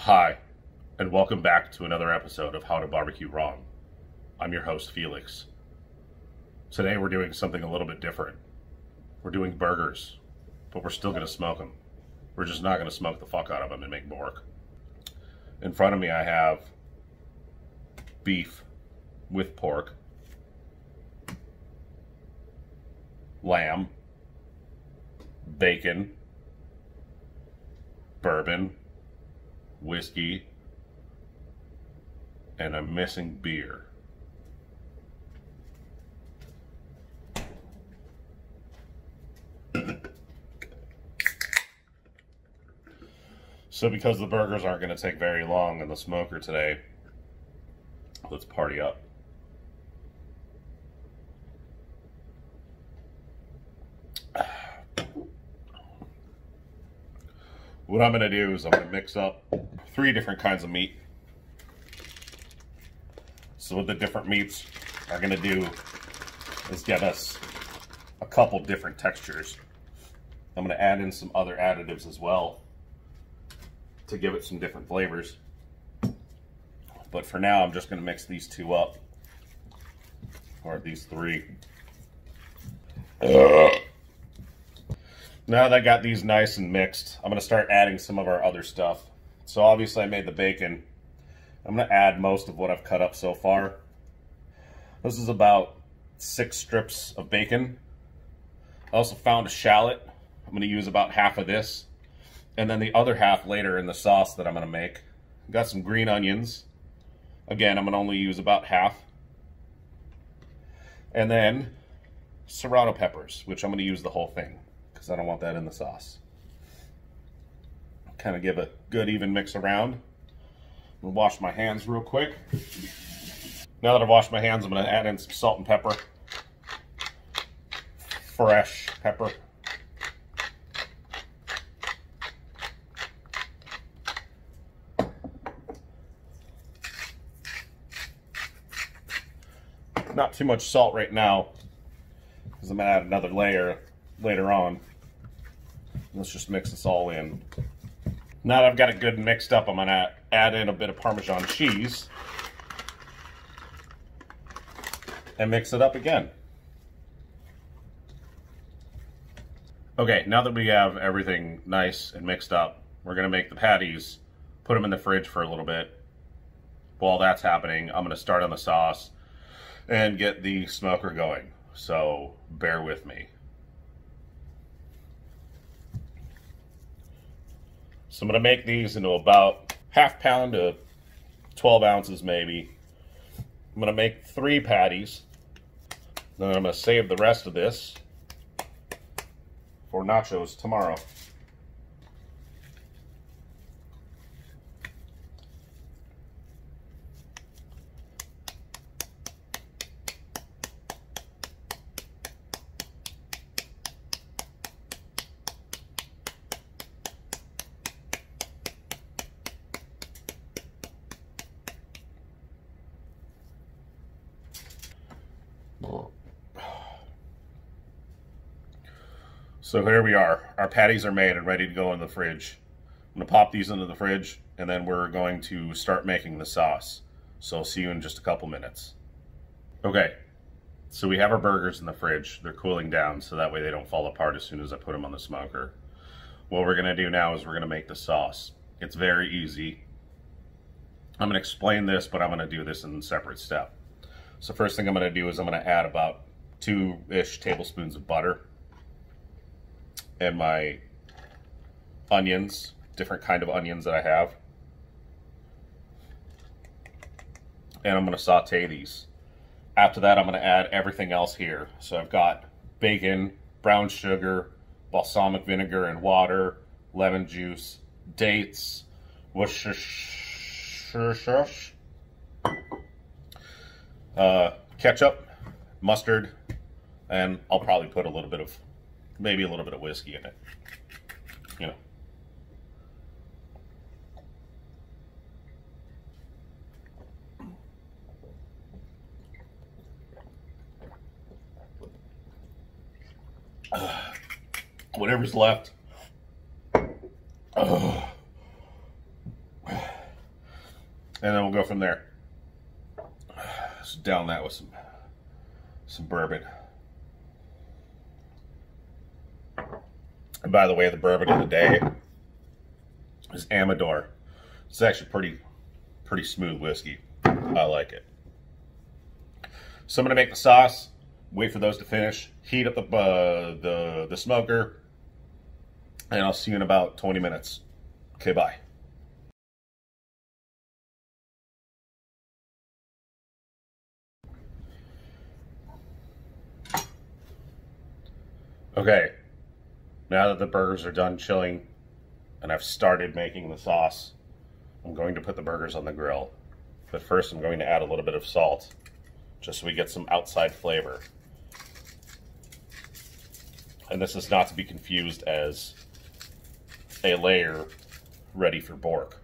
Hi, and welcome back to another episode of How to Barbecue Wrong. I'm your host, Felix. Today we're doing something a little bit different. We're doing burgers, but we're still going to smoke them. We're just not going to smoke the fuck out of them and make BORK. In front of me I have beef with pork, lamb, bacon, bourbon, whiskey, and I'm missing beer. So because the burgers aren't going to take very long in the smoker today, let's party up. What I'm going to do is I'm going to mix up 3 different kinds of meat. So what the different meats are going to do is get us a couple different textures. I'm going to add in some other additives as well to give it some different flavors. But for now, I'm just going to mix these 2 up, or these 3. Now that I got these nice and mixed, I'm going to start adding some of our other stuff. So obviously I made the bacon. I'm going to add most of what I've cut up so far. This is about 6 strips of bacon. I also found a shallot. I'm going to use about half of this. And then the other half later in the sauce that I'm going to make. Got some green onions. Again, I'm going to only use about half. And then serrano peppers, which I'm going to use the whole thing, because I don't want that in the sauce. Kind of give a good even mix around. I'm going to wash my hands real quick. Now that I've washed my hands, I'm going to add in some salt and pepper. Fresh pepper. Not too much salt right now, because I'm going to add another layer later on. Let's just mix this all in. Now that I've got it good and mixed up, I'm going to add in a bit of Parmesan cheese and mix it up again. Okay, now that we have everything nice and mixed up, we're going to make the patties, put them in the fridge for a little bit. While that's happening, I'm going to start on the sauce and get the smoker going. So bear with me. So I'm going to make these into about ½ pound to 12 ounces maybe. I'm going to make 3 patties. Then I'm going to save the rest of this for nachos tomorrow. So here we are. Our patties are made and ready to go in the fridge. I'm going to pop these into the fridge, and then we're going to start making the sauce. So I'll see you in just a couple minutes. Okay, so we have our burgers in the fridge. They're cooling down so that way they don't fall apart as soon as I put them on the smoker. What we're going to do now is we're going to make the sauce. It's very easy. I'm going to explain this, but I'm going to do this in a separate step. So first thing I'm going to do is I'm going to add about 2-ish tablespoons of butter. And my onions, different kind of onions that I have. And I'm going to saute these. After that, I'm going to add everything else here. So I've got bacon, brown sugar, balsamic vinegar and water, lemon juice, dates, ketchup, mustard, and I'll probably put a little bit of, maybe a little bit of whiskey in it, you know. Whatever's left. And then we'll go from there. So down that with some bourbon. And by the way, the bourbon of the day is Amador. It's actually pretty smooth whiskey. I like it. So I'm gonna make the sauce. Wait for those to finish. Heat up the smoker, and I'll see you in about 20 minutes. Okay, bye. Okay, now that the burgers are done chilling and I've started making the sauce, I'm going to put the burgers on the grill. But first I'm going to add a little bit of salt, just so we get some outside flavor. And this is not to be confused as a layer ready for BORK.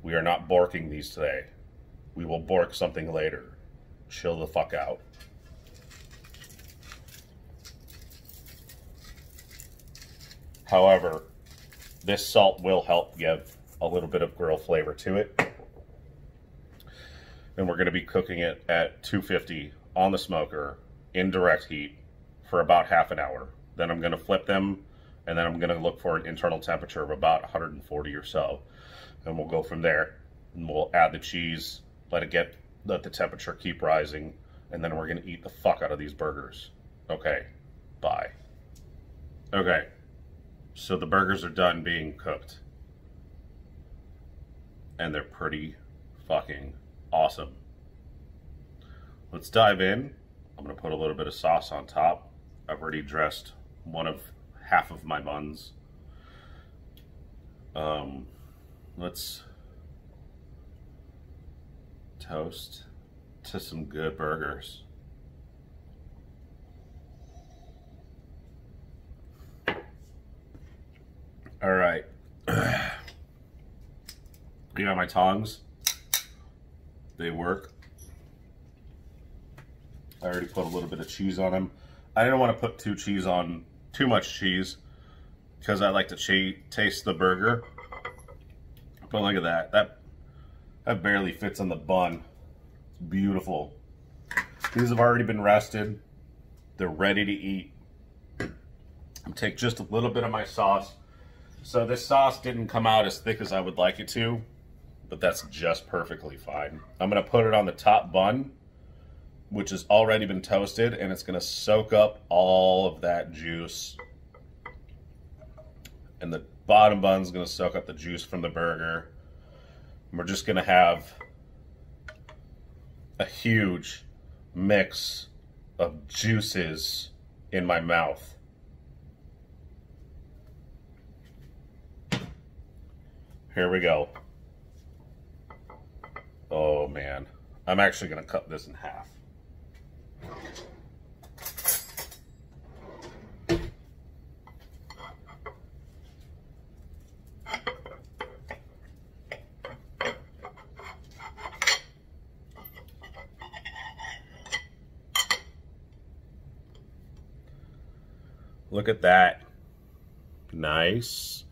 We are not BORKing these today. We will BORK something later. Chill the fuck out. However, this salt will help give a little bit of grill flavor to it. And we're going to be cooking it at 250 on the smoker in direct heat for about half an hour. Then I'm going to flip them, and then I'm going to look for an internal temperature of about 140 or so. And we'll go from there. And we'll add the cheese, let the temperature keep rising, and then we're going to eat the fuck out of these burgers. Okay, bye. Okay. So the burgers are done being cooked. And they're pretty fucking awesome. Let's dive in. I'm going to put a little bit of sauce on top. I've already dressed half of my buns. Let's toast to some good burgers. All right. You got my tongs. They work. I already put a little bit of cheese on them. I didn't want to put too much cheese because I like to taste the burger. But look at that. That barely fits on the bun. It's beautiful. These have already been rested. They're ready to eat. I'll take just a little bit of my sauce. So this sauce didn't come out as thick as I would like it to, but that's just perfectly fine. I'm going to put it on the top bun, which has already been toasted, and it's going to soak up all of that juice. And the bottom bun is going to soak up the juice from the burger. And we're just going to have a huge mix of juices in my mouth. Here we go. Oh man, I'm actually going to cut this in half. Look at that. Nice.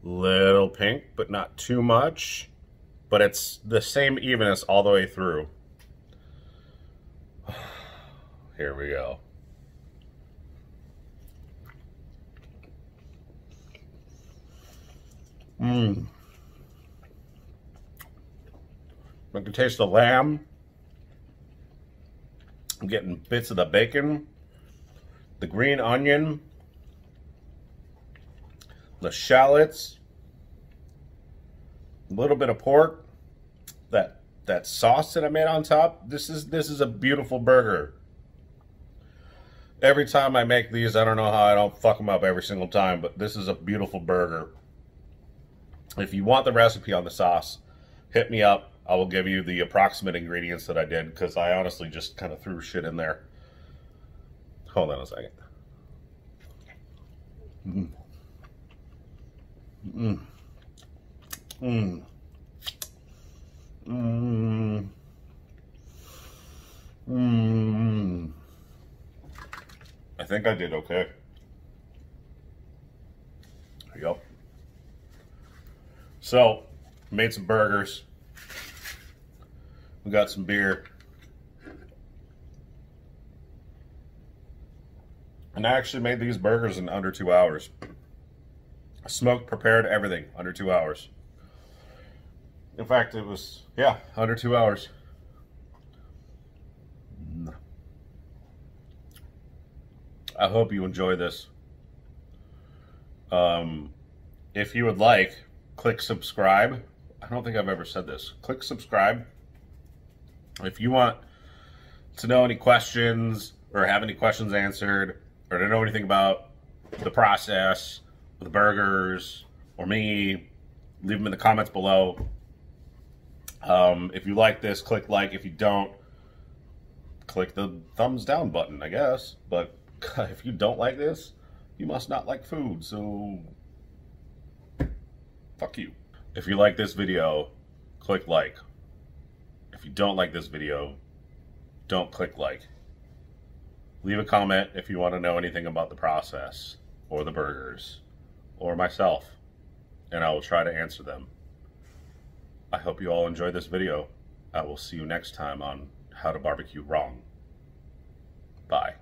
Little pink, but not too much. But it's the same evenness all the way through. Here we go. I can taste the lamb. I'm getting bits of the bacon, the green onion, the shallots, a little bit of pork, that sauce that I made on top. This is a beautiful burger. Every time I make these, I don't know how I don't fuck them up every single time, but this is a beautiful burger. If you want the recipe on the sauce, hit me up. I will give you the approximate ingredients that I did, because I honestly just kind of threw shit in there. Hold on a second. I think I did okay. Yep. So, made some burgers. We got some beer. And I actually made these burgers in under 2 hours. Smoked, prepared, everything, under 2 hours. In fact, it was, yeah, under 2 hours. I hope you enjoy this. If you would like, click subscribe. I don't think I've ever said this. Click subscribe. If you want to know any questions or have any questions answered or to know anything about the process, the burgers, or me, leave them in the comments below. If you like this, click like. If you don't, click the thumbs down button, I guess. But if you don't like this, you must not like food, so fuck you. If you like this video, click like. If you don't like this video, don't click like. Leave a comment if you want to know anything about the process, or the burgers, or myself, and I will try to answer them. I hope you all enjoyed this video. I will see you next time on How to Barbecue Wrong. Bye.